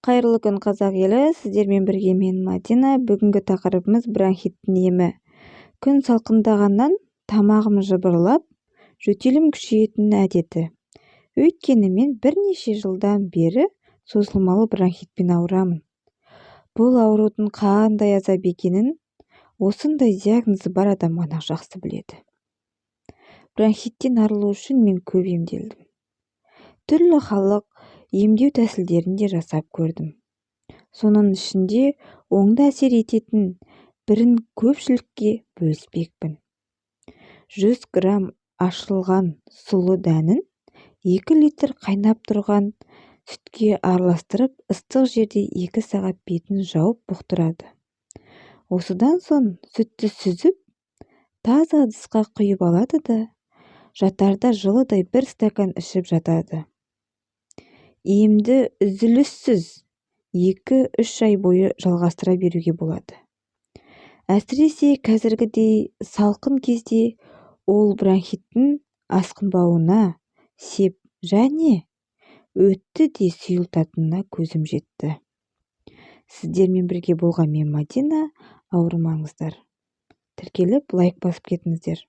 Қайырлы күн қазақ елі, сіздермен бірге мен Мадина. Бүгінгі тақырыбымыз бронхиттің емі. Күн салқындағаннан тамағым жыбырлап, жөтелім күшейетін әдеті. Өйткені мен бірнеше жылдан бері созылмалы бронхитпен ауырамын. Бұл аурудың қандай азап екенін осындай диагнозы бар адам ғана жақсы біледі. Бронхиттен арылу үшін мен көп емделдім. Түрлі халық емдеу тәсілдерін де жасап көрдім. Соның ішінде оңды әсер ететін бірін көпшілікке бөліспекпін. 100 грамм ашылған сұлы дәнін 2 литр қайнап тұрған сүтке араластырып, ыстық жерде 2 сағат бетін жауып бұқтырады. Осыдан соң сүтті сүзіп, таза ыдысқа құйып алады да, жатарда жылыдай 1 стакан ішіп жатады. Емді үзіліссіз 2-3 ай бойы жалғастыра беруге болады. Әсіресе қазіргідей салқын кезде ол бронхиттің асқынбауына сеп және өтті де сұйылтатынына көзім жетті. Сіздермен бірге болған мен Мадина. Ауырмаңыздар. Тіркеліп лайк басып кетіңіздер.